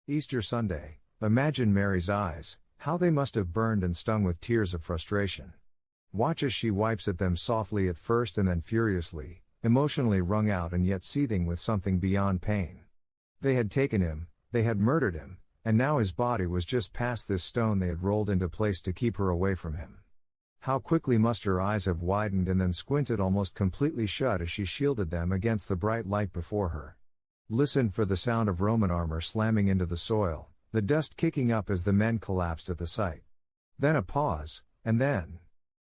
Easter Sunday. Imagine Mary's eyes, how they must have burned and stung with tears of frustration. Watch as she wipes at them softly at first and then furiously, emotionally wrung out and yet seething with something beyond pain. They had taken him, they had murdered him, and now his body was just past this stone they had rolled into place to keep her away from him. How quickly must her eyes have widened and then squinted almost completely shut as she shielded them against the bright light before her. Listened for the sound of Roman armor slamming into the soil, the dust kicking up as the men collapsed at the sight. Then a pause, and then,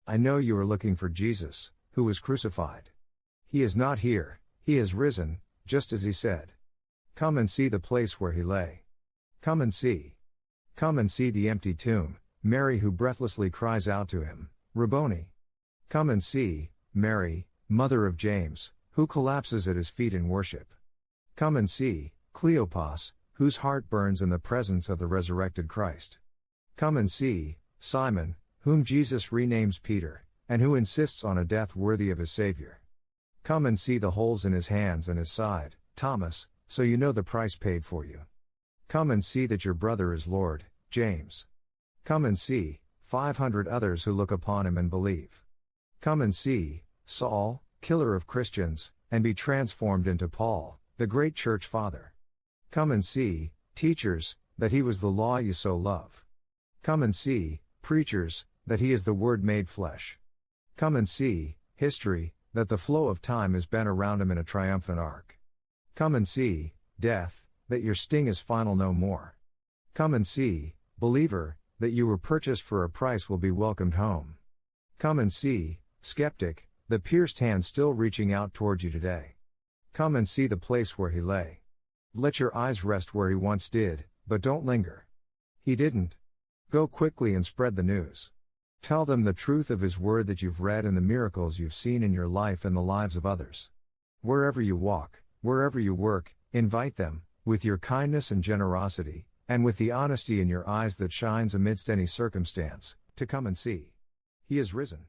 "I know you are looking for Jesus, who was crucified. He is not here, he has risen, just as he said. Come and see the place where he lay. Come and see. Come and see the empty tomb, Mary who breathlessly cries out to him, Rabboni. Come and see, Mary, mother of James, who collapses at his feet in worship. Come and see, Cleopas, whose heart burns in the presence of the resurrected Christ. Come and see, Simon, whom Jesus renames Peter, and who insists on a death worthy of his Savior. Come and see the holes in his hands and his side, Thomas, so you know the price paid for you. Come and see that your brother is Lord, James. Come and see, 500 others who look upon him and believe. Come and see, Saul, killer of Christians, and be transformed into Paul, the great church father. Come and see, teachers, that he was the law you so love. Come and see, preachers, that he is the Word made flesh. Come and see, history, that the flow of time is bent around him in a triumphant arc. Come and see, death, that your sting is final no more. Come and see, believer, that you were purchased for a price will be welcomed home. Come and see, skeptic, the pierced hand still reaching out toward you today. Come and see the place where he lay. Let your eyes rest where he once did, but don't linger. He didn't. Go quickly and spread the news. Tell them the truth of his word that you've read and the miracles you've seen in your life and the lives of others. Wherever you walk, wherever you work, invite them, with your kindness and generosity, and with the honesty in your eyes that shines amidst any circumstance, to come and see. He is risen.